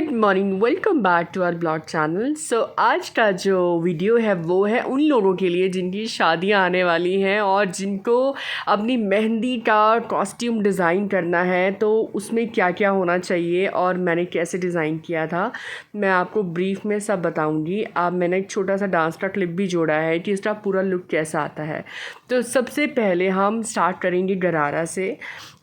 Good morning, welcome back to our blog channel. So आज का जो वीडियो है वो है उन लोगों के लिए जिनकी शादियां आने वाली हैं और जिनको अपनी मेहंदी का कॉस्ट्यूम डिज़ाइन करना है, तो उसमें क्या क्या होना चाहिए और मैंने कैसे डिज़ाइन किया था मैं आपको ब्रीफ में सब बताऊंगी। अब मैंने एक छोटा सा डांस का क्लिप भी जोड़ा है कि इसका पूरा लुक कैसा आता है। तो सबसे पहले हम स्टार्ट करेंगे गरारा से,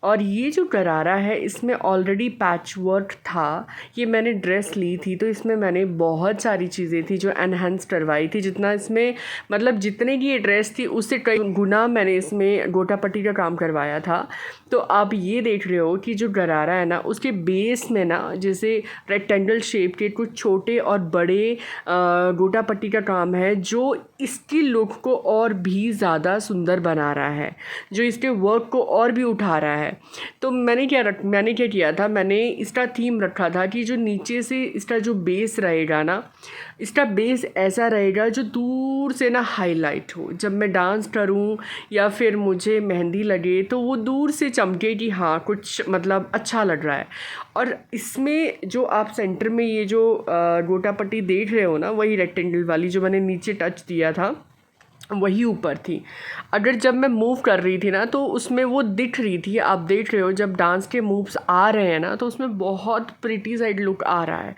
और ये जो गरारा है इसमें ऑलरेडी पैच वर्क था। ये मैंने ड्रेस ली थी तो इसमें मैंने बहुत सारी चीज़ें थी जो एनहेंस करवाई थी। जितना इसमें मतलब जितने की ये ड्रेस थी उससे कई गुना मैंने इसमें गोटा पट्टी का काम करवाया था। तो आप ये देख रहे हो कि जो गरारा है ना उसके बेस में ना जैसे रेक्टेंगल शेप के कुछ छोटे और बड़े गोटा पट्टी का काम है जो इसकी लुक को और भी ज़्यादा सुंदर बना रहा है, जो इसके वर्क को और भी उठा रहा है। तो मैंने क्या किया था, मैंने इसका थीम रखा था कि जो नीचे से इसका जो बेस रहेगा ना, इसका बेस ऐसा रहेगा जो दूर से ना हाईलाइट हो। जब मैं डांस करूं या फिर मुझे मेहंदी लगे तो वो दूर से चमके कि हाँ कुछ मतलब अच्छा लग रहा है। और इसमें जो आप सेंटर में ये जो गोटा पट्टी देख रहे हो ना, वही रेक्टेंगल वाली जो मैंने नीचे टच दिया था वही ऊपर थी। अगर जब मैं मूव कर रही थी ना तो उसमें वो दिख रही थी। आप देख रहे हो जब डांस के मूव्स आ रहे हैं ना तो उसमें बहुत प्रिटी साइड लुक आ रहा है।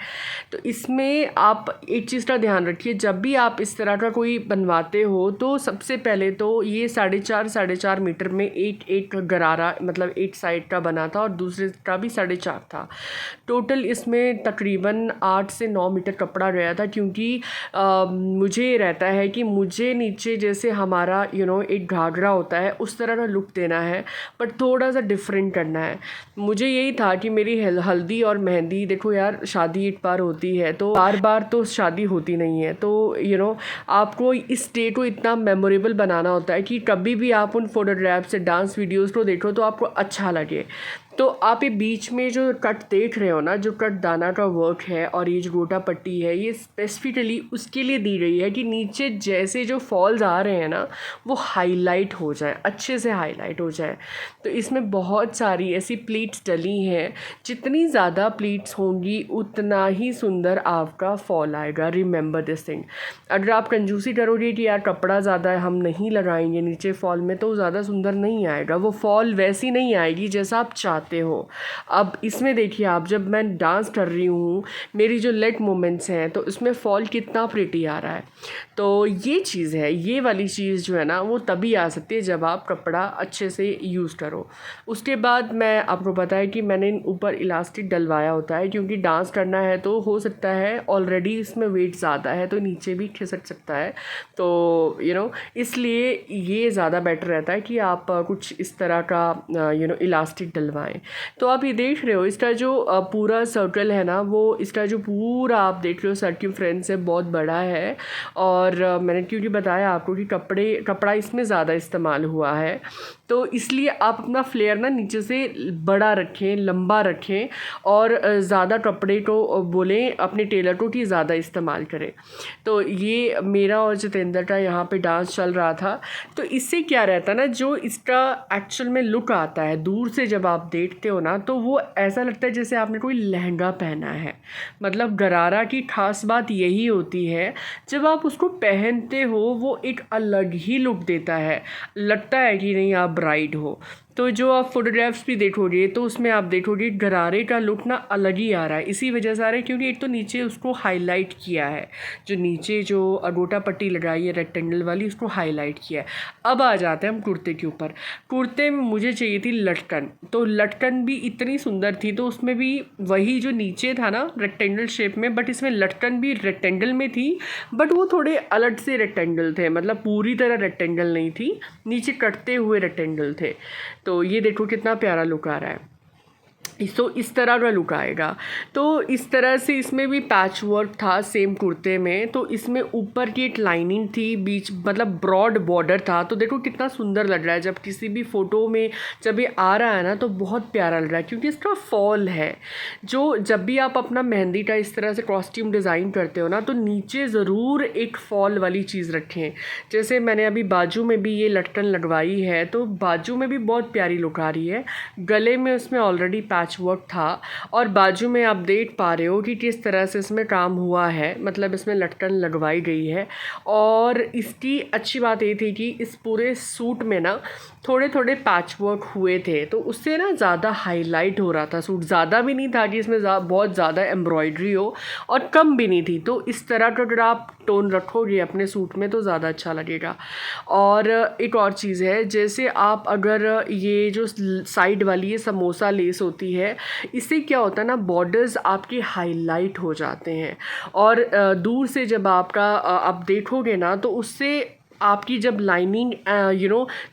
तो इसमें आप एक चीज़ का ध्यान रखिए, जब भी आप इस तरह का कोई बनवाते हो तो सबसे पहले तो ये 4.5 मीटर में एक गरारा मतलब एक साइड का बना था और दूसरे का भी 4.5 था। टोटल इसमें तकरीबन 8 से 9 मीटर कपड़ा गया था, क्योंकि मुझे रहता है कि मुझे नीचे जैसे हमारा एक घाघरा होता है उस तरह का लुक देना है, बट थोड़ा सा डिफरेंट करना है। मुझे यही था कि मेरी हल्दी और मेहंदी, देखो यार शादी एक बार होती है तो बार बार तो शादी होती नहीं है। तो आपको इस डे को इतना मेमोरेबल बनाना होता है कि कभी भी आप उन फोटोग्राफ से डांस वीडियोज़ को देखो तो आपको अच्छा लगे। तो आप ये बीच में जो कट देख रहे हो ना, जो कट दाना का वर्क है और ये जो गोटा पट्टी है, ये स्पेसिफिकली उसके लिए दी गई है कि नीचे जैसे जो फॉल्स आ रहे हैं ना वो हाईलाइट हो जाए, अच्छे से हाईलाइट हो जाए। तो इसमें बहुत सारी ऐसी प्लीट्स डली हैं, जितनी ज़्यादा प्लीट्स होंगी उतना ही सुंदर आपका फॉल आएगा। Remember this thing. अगर आप कंजूसी करोगे कि यार कपड़ा ज़्यादा हम नहीं लगाएंगे नीचे फॉल में तो ज़्यादा सुंदर नहीं आएगा, वो फॉल वैसी नहीं आएगी जैसा आप चाहते हो। अब इसमें देखिए, आप जब मैं डांस कर रही हूँ मेरी जो लेग मूवमेंट्स हैं तो इसमें फॉल कितना प्रिटी आ रहा है। तो ये चीज़ है, ये वाली चीज़ जो है ना वो तभी आ सकती है जब आप कपड़ा अच्छे से यूज़ करो। उसके बाद मैं आपको पता है कि मैंने ऊपर इलास्टिक डलवाया होता है, क्योंकि डांस करना है तो हो सकता है ऑलरेडी इसमें वेट ज़्यादा है तो नीचे भी खिसक सकता है। तो इसलिए ये ज़्यादा बेटर रहता है कि आप कुछ इस तरह का इलास्टिक डलवाएं। तो आप ये देख रहे हो इसका जो पूरा सर्कल है ना, वो इसका जो पूरा आप देख रहे हो सर्कमफ्रेंस है बहुत बड़ा है। और मैंने क्योंकि बताया आपको कि कपड़ा इसमें ज़्यादा इस्तेमाल हुआ है, तो इसलिए आप अपना फ्लेयर ना नीचे से बड़ा रखें, लंबा रखें और ज़्यादा कपड़े को बोलें अपने टेलर को कि ज़्यादा इस्तेमाल करें। तो ये मेरा और जितेंद्र का यहाँ पे डांस चल रहा था। तो इससे क्या रहता है ना, जो इसका एक्चुअल में लुक आता है दूर से जब आप देखते हो ना तो वो ऐसा लगता है जैसे आपने कोई लहंगा पहना है। मतलब गरारा की ख़ास बात यही होती है, जब आप उसको पहनते हो वो एक अलग ही लुक देता है, लगता है कि नहीं आप ब्राइड हो। तो जो आप फोटोग्राफ्स भी देखोगे तो उसमें आप देखोगे गरारे का लुक ना अलग ही आ रहा है। इसी वजह से आ रहा है क्योंकि एक तो नीचे उसको हाईलाइट किया है, जो नीचे जो गोटा पट्टी लगाई है रेक्टेंगल वाली उसको हाईलाइट किया है। अब आ जाते हैं हम कुर्ते के ऊपर। कुर्ते में मुझे चाहिए थी लटकन, तो लटकन भी इतनी सुंदर थी तो उसमें भी वही जो नीचे था ना रेक्टेंगल शेप में, बट इसमें लटकन भी रेक्टेंगल में थी, बट वो थोड़े अलग से रेक्टेंगल थे, मतलब पूरी तरह रेक्टेंगल नहीं थी, नीचे कटते हुए रेक्टेंगल थे। तो ये देखो कितना प्यारा लुक आ रहा है। तो इस तरह का लुक आएगा। तो इस तरह से इसमें भी पैच वर्क था सेम कुर्ते में। तो इसमें ऊपर की एक लाइनिंग थी, बीच मतलब ब्रॉड बॉर्डर था। तो देखो कितना सुंदर लग रहा है जब किसी भी फ़ोटो में जब ये आ रहा है ना तो बहुत प्यारा लग रहा है, क्योंकि इसका फॉल है। जो जब भी आप अपना मेहंदी का इस तरह से कॉस्ट्यूम डिज़ाइन करते हो ना तो नीचे ज़रूर एक फॉल वाली चीज़ रखें। जैसे मैंने अभी बाजू में भी ये लटकन लगवाई है तो बाजू में भी बहुत प्यारी लुक आ रही है। गले में उसमें ऑलरेडी पैच वर्क था और बाजू में आप देख पा रहे हो कि किस तरह से इसमें काम हुआ है, मतलब इसमें लटकन लगवाई गई है। और इसकी अच्छी बात ये थी कि इस पूरे सूट में ना थोड़े थोड़े पैच वर्क हुए थे, तो उससे ना ज़्यादा हाईलाइट हो रहा था सूट। ज़्यादा भी नहीं था कि इसमें बहुत ज़्यादा एम्ब्रॉयडरी हो और कम भी नहीं थी। तो इस तरह का अगर आप टोन रखोगे अपने सूट में तो ज़्यादा अच्छा लगेगा। और एक और चीज़ है, जैसे आप अगर ये जो साइड वाली ये समोसा लेस होती है, इससे क्या होता है ना, बॉर्डर्स आपके हाईलाइट हो जाते हैं। और दूर से जब आप देखोगे ना तो उससे आपकी जब लाइनिंग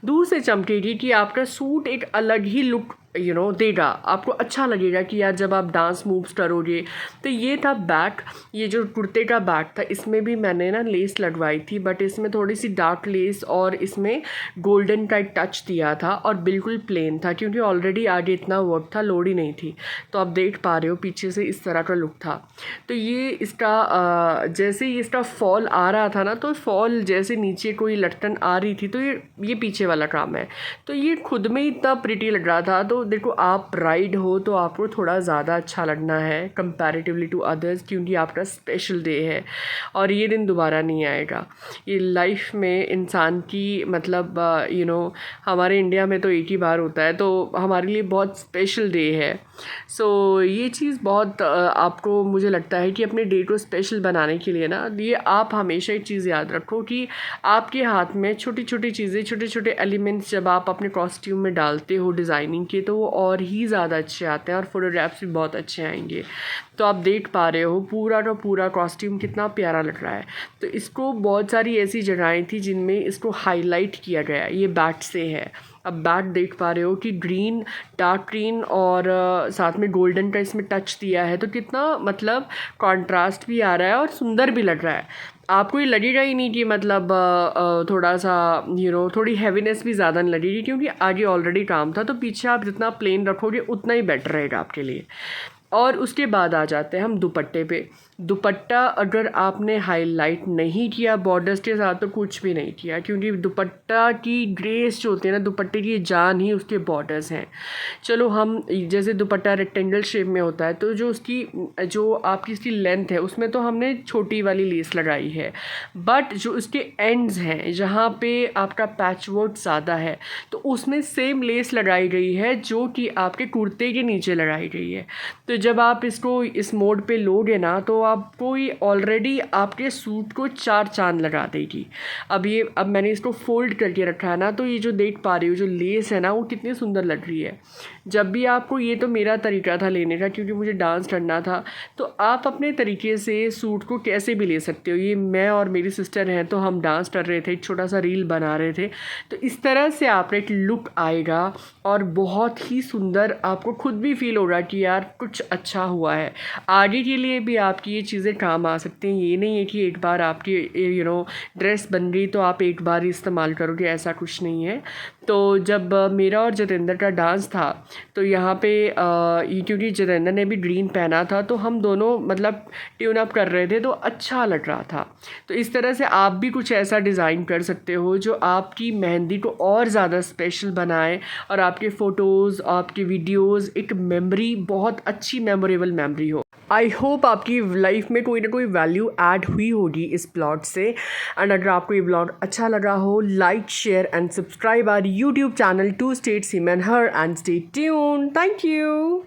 दूर से चमकेगी कि आपका सूट एक अलग ही लुक देगा। आपको अच्छा लगेगा कि यार जब आप डांस मूव्स करोगे। तो ये था बैक, ये जो कुर्ते का बैक था, इसमें भी मैंने ना लेस लगवाई थी, बट इसमें थोड़ी सी डार्क लेस और इसमें गोल्डन का एक टच दिया था और बिल्कुल प्लेन था क्योंकि ऑलरेडी आगे इतना वर्क था, लोड ही नहीं थी। तो आप देख पा रहे हो पीछे से इस तरह का लुक था। तो ये इसका जैसे ही इसका फॉल आ रहा था ना, तो फॉल जैसे नीचे कोई लटकन आ रही थी, तो ये पीछे वाला काम है। तो ये खुद में इतना प्रिटी लग रहा था। तो देखो, आप ब्राइड हो तो आपको थोड़ा ज़्यादा अच्छा लगना है कंपैरेटिवली टू अदर्स, क्योंकि आपका स्पेशल डे है और ये दिन दोबारा नहीं आएगा। ये लाइफ में इंसान की मतलब हमारे इंडिया में तो एक ही बार होता है, तो हमारे लिए बहुत स्पेशल डे है। सो ये चीज़ बहुत आपको, मुझे लगता है कि अपने डे को स्पेशल बनाने के लिए ना, ये आप हमेशा एक चीज़ याद रखो कि आपके हाथ में छोटी छोटी चीज़ें, छोटे छोटे एलिमेंट्स जब आप अपने कॉस्ट्यूम में डालते हो डिज़ाइनिंग के, तो वो और ही ज़्यादा अच्छे आते हैं और फोटोग्राफ्स भी बहुत अच्छे आएंगे। तो आप देख पा रहे हो पूरा का पूरा कॉस्ट्यूम कितना प्यारा लग रहा है। तो इसको बहुत सारी ऐसी जगहें थी जिनमें इसको हाईलाइट किया गया। ये बैट से है। अब बैट देख पा रहे हो कि ग्रीन, डार्क ग्रीन और साथ में गोल्डन का इसमें टच दिया है, तो कितना मतलब कॉन्ट्रास्ट भी आ रहा है और सुंदर भी लग रहा है। आपको ये लगेगा ही नहीं कि मतलब थोड़ा सा थोड़ी हैवीनेस भी ज़्यादा नहीं लगेगी, क्योंकि आगे ऑलरेडी काम था। तो पीछे आप जितना प्लेन रखोगे उतना ही बेटर रहेगा आपके लिए। और उसके बाद आ जाते हैं हम दुपट्टे पे। दुपट्टा अगर आपने हाईलाइट नहीं किया बॉर्डर्स के साथ तो कुछ भी नहीं किया, क्योंकि दुपट्टा की ग्रेस जो होती है ना, दुपट्टे की जान ही उसके बॉर्डर्स हैं। चलो, हम जैसे दुपट्टा रेक्टेंगल शेप में होता है, तो जो आपकी इसकी लेंथ है उसमें तो हमने छोटी वाली लेस लगाई है, बट जो उसके एंड्स हैं जहाँ पे आपका पैच वर्क ज़्यादा है, तो उसमें सेम लेस लगाई गई है जो कि आपके कुर्ते के नीचे लगाई गई है। तो जब आप इसको इस मोड पे लोगे ना, तो आपको ये ऑलरेडी आपके सूट को 4 चांद लगा देगी। अब मैंने इसको फोल्ड करके रखा है ना, तो ये जो देख पा रही हो जो लेस है ना, वो कितनी सुंदर लग रही है। जब भी आपको, ये तो मेरा तरीका था लेने का क्योंकि मुझे डांस करना था, तो आप अपने तरीके से सूट को कैसे भी ले सकते हो। ये मैं और मेरी सिस्टर हैं, तो हम डांस कर रहे थे, एक छोटा सा रील बना रहे थे, तो इस तरह से आपका एक लुक आएगा और बहुत ही सुंदर आपको खुद भी फील होगा कि यार कुछ अच्छा हुआ है। आगे के लिए भी आपकी ये चीज़ें काम आ सकती हैं। ये नहीं है कि एक बार आपकी ड्रेस बन गई तो आप एक बार ही इस्तेमाल करोगे, ऐसा कुछ नहीं है। तो जब मेरा और जितेंद्र का डांस था, तो यहाँ पे क्योंकि जितेंद्र ने भी ग्रीन पहना था, तो हम दोनों मतलब ट्यून अप कर रहे थे, तो अच्छा लग रहा था। तो इस तरह से आप भी कुछ ऐसा डिज़ाइन कर सकते हो जो आपकी मेहंदी को और ज़्यादा स्पेशल बनाए और आपके फ़ोटोज़, आपके वीडियोज़ एक मेमोरी, बहुत अच्छी मेमोरेबल मेमोरी हो। आई होप आपकी लाइफ में कोई ना कोई वैल्यू ऐड हुई होगी इस ब्लॉग से। एंड अगर आपको ये ब्लॉग अच्छा लगा हो, like, share and subscribe our YouTube channel to state seaman her and stay tune. Thank you.